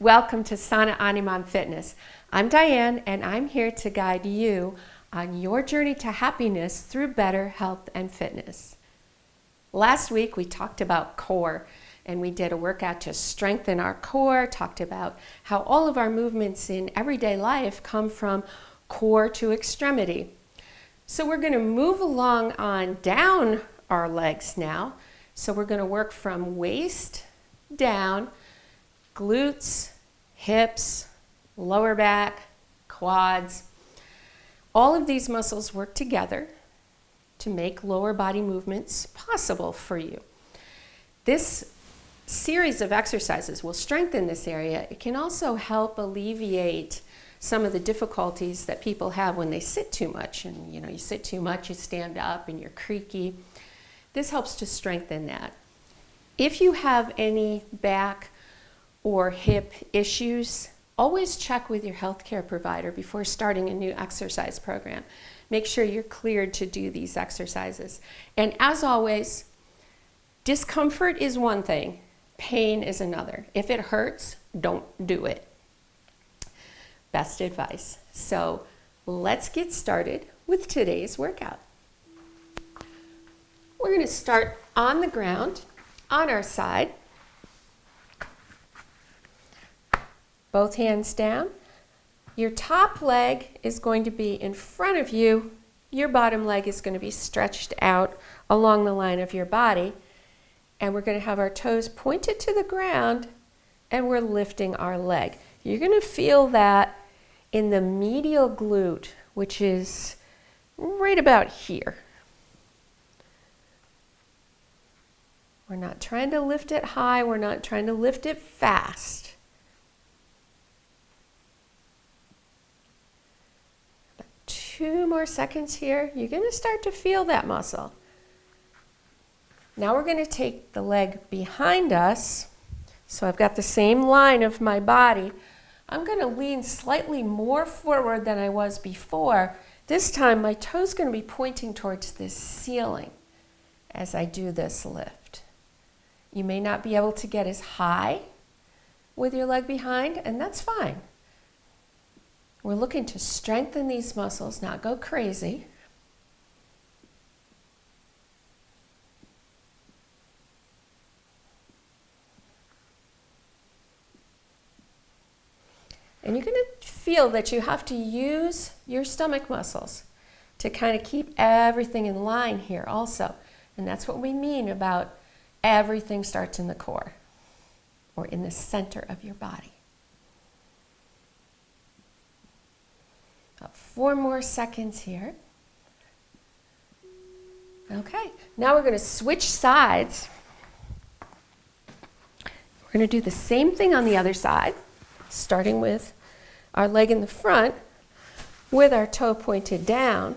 Welcome to Sana Animam Fitness. I'm Diane and I'm here to guide you on your journey to happiness through better health and fitness. Last week we talked about core and we did a workout to strengthen our core, talked about how all of our movements in everyday life come from core to extremity. So we're going to move along on down our legs now. So we're going to work from waist down, glutes, hips, lower back, quads. All of these muscles work together to make lower body movements possible for you. This series of exercises will strengthen this area. It can also help alleviate some of the difficulties that people have when they sit too much. And you sit too much, you stand up and you're creaky. This helps to strengthen that. If you have any back or hip issues, always check with your healthcare provider before starting a new exercise program. Make sure you're cleared to do these exercises. And as always, discomfort is one thing, pain is another. If it hurts, don't do it. Best advice. So let's get started with today's workout. We're going to start on the ground, on our side. Both hands down. Your top leg is going to be in front of you. Your bottom leg is going to be stretched out along the line of your body. And we're going to have our toes pointed to the ground and we're lifting our leg. You're going to feel that in the medial glute, which is right about here. We're not trying to lift it high. We're not trying to lift it fast. About 2 more seconds here. You're going to start to feel that muscle. Now we're going to take the leg behind us. So I've got the same line of my body. I'm going to lean slightly more forward than I was before. This time my toe's going to be pointing towards this ceiling as I do this lift. You may not be able to get as high with your leg behind, and that's fine. We're looking to strengthen these muscles, not go crazy. And you're going to feel that you have to use your stomach muscles to kind of keep everything in line here also. And that's what we mean about everything starts in the core or in the center of your body. About 4 more seconds here. Okay, now we're going to switch sides. We're going to do the same thing on the other side, starting with our leg in the front with our toe pointed down.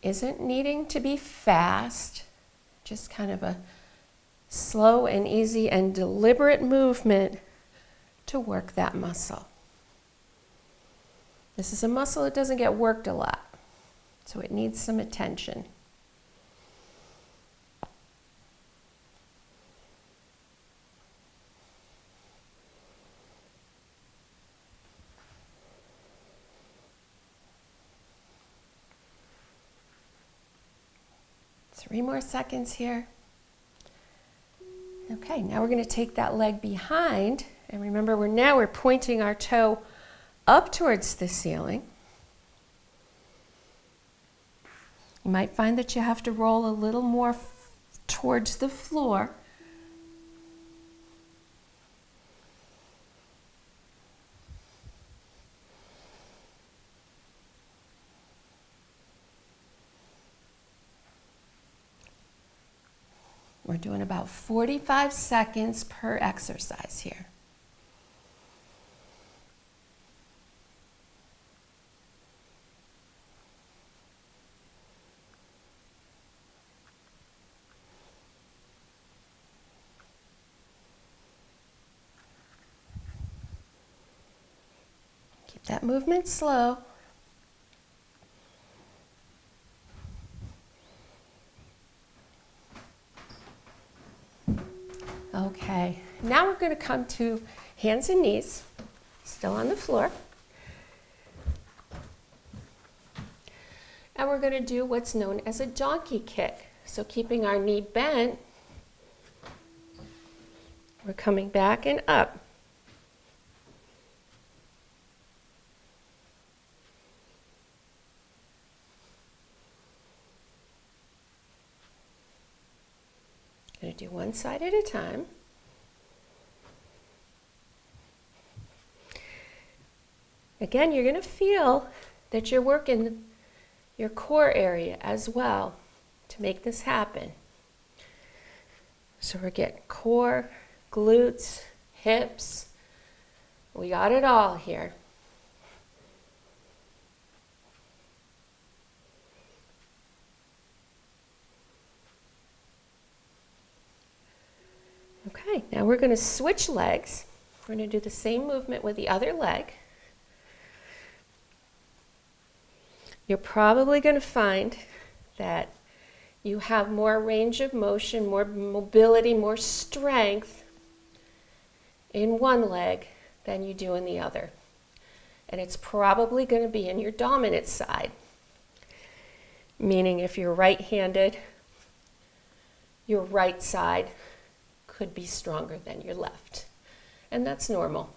Isn't needing to be fast, just kind of a slow and easy and deliberate movement to work that muscle. This is a muscle that doesn't get worked a lot, so it needs some attention. Three more seconds here. Okay, now we're going to take that leg behind, and remember we're pointing our toe up towards the ceiling. You might find that you have to roll a little more towards the floor. We're doing about 45 seconds per exercise here. Keep that movement slow. Okay, now we're going to come to hands and knees, still on the floor. And we're going to do what's known as a donkey kick. So keeping our knee bent, we're coming back and up. Going to do one side at a time. Again, you're going to feel that you're working your core area as well to make this happen. So we're getting core, glutes, hips. We got it all here. Okay, now we're going to switch legs. We're going to do the same movement with the other leg. You're probably going to find that you have more range of motion, more mobility, more strength in one leg than you do in the other. And it's probably going to be in your dominant side. Meaning if you're right-handed, your right side could be stronger than your left. And that's normal.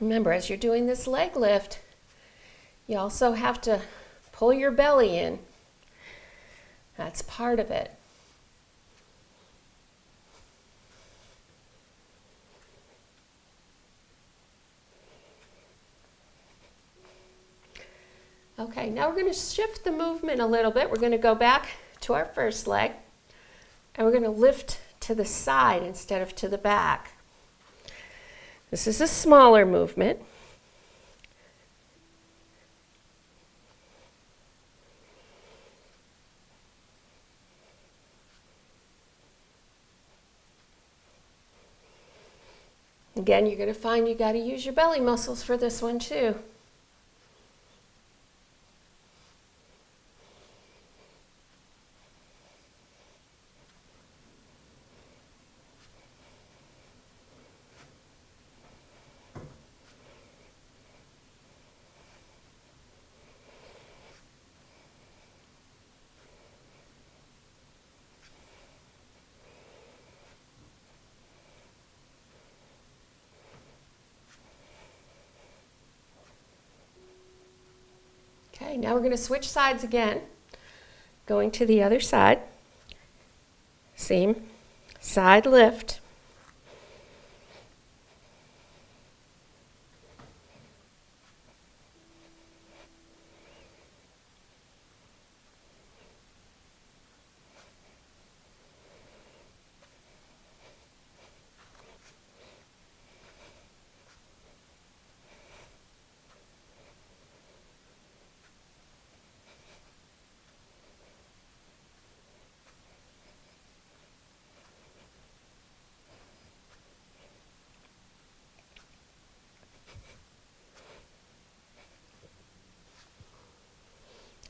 Remember, as you're doing this leg lift, you also have to pull your belly in. That's part of it. Okay, now we're going to shift the movement a little bit. We're going to go back to our first leg, and we're going to lift to the side instead of to the back. This is a smaller movement. Again, you're going to find you got to use your belly muscles for this one too. Okay, now we're going to switch sides again. Going to the other side. Same side lift.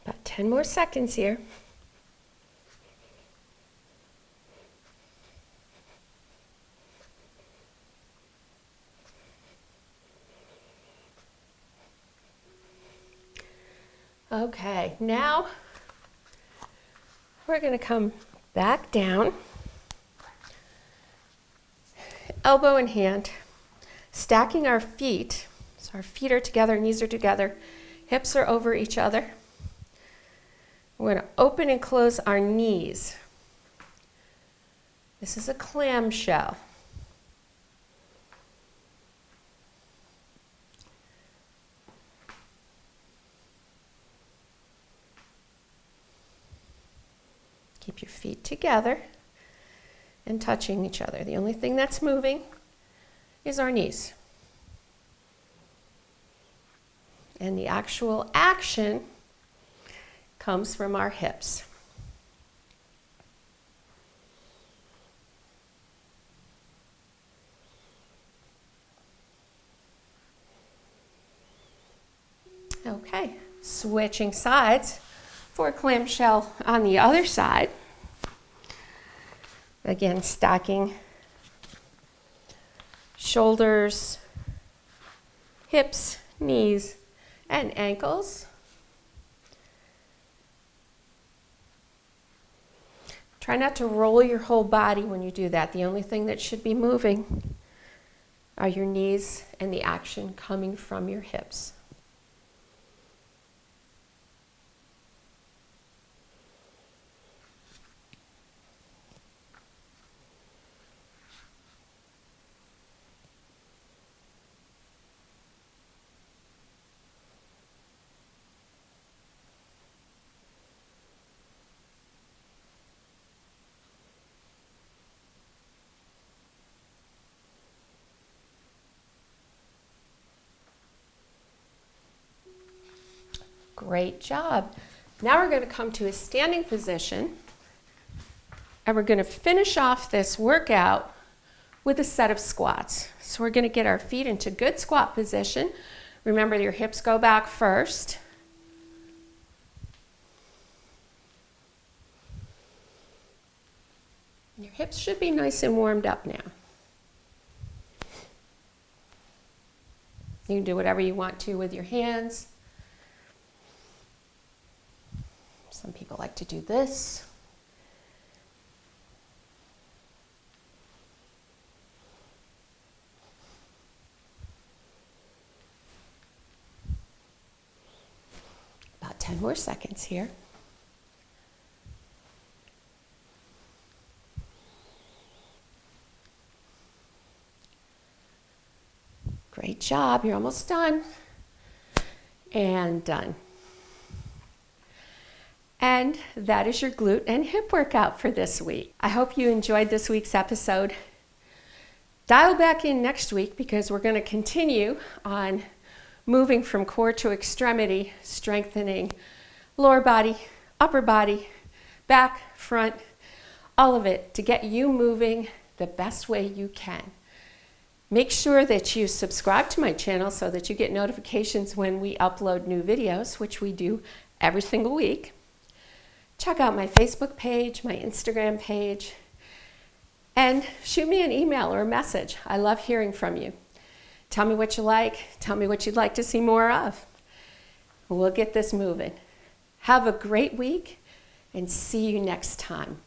About 10 more seconds here. Okay, now we're going to come back down, elbow in hand, stacking our feet. So our feet are together, knees are together, hips are over each other. We're going to open and close our knees. This is a clamshell. Keep your feet together and touching each other. The only thing that's moving is our knees. And the actual action comes from our hips. Okay. Switching sides for a clamshell on the other side. Again, stacking shoulders, hips, knees, and ankles. Try not to roll your whole body when you do that. The only thing that should be moving are your knees and the action coming from your hips. Great job. Now we're going to come to a standing position, and we're going to finish off this workout with a set of squats. So we're going to get our feet into good squat position. Remember, your hips go back first. Your hips should be nice and warmed up now. You can do whatever you want to with your hands. Some people like to do this. About 10 more seconds here. Great job. You're almost done. And done. And that is your glute and hip workout for this week. I hope you enjoyed this week's episode. Dial back in next week because we're going to continue on moving from core to extremity, strengthening lower body, upper body, back, front, all of it to get you moving the best way you can. Make sure that you subscribe to my channel so that you get notifications when we upload new videos, which we do every single week. Check out my Facebook page, my Instagram page, and shoot me an email or a message. I love hearing from you. Tell me what you like. Tell me what you'd like to see more of. We'll get this moving. Have a great week and see you next time.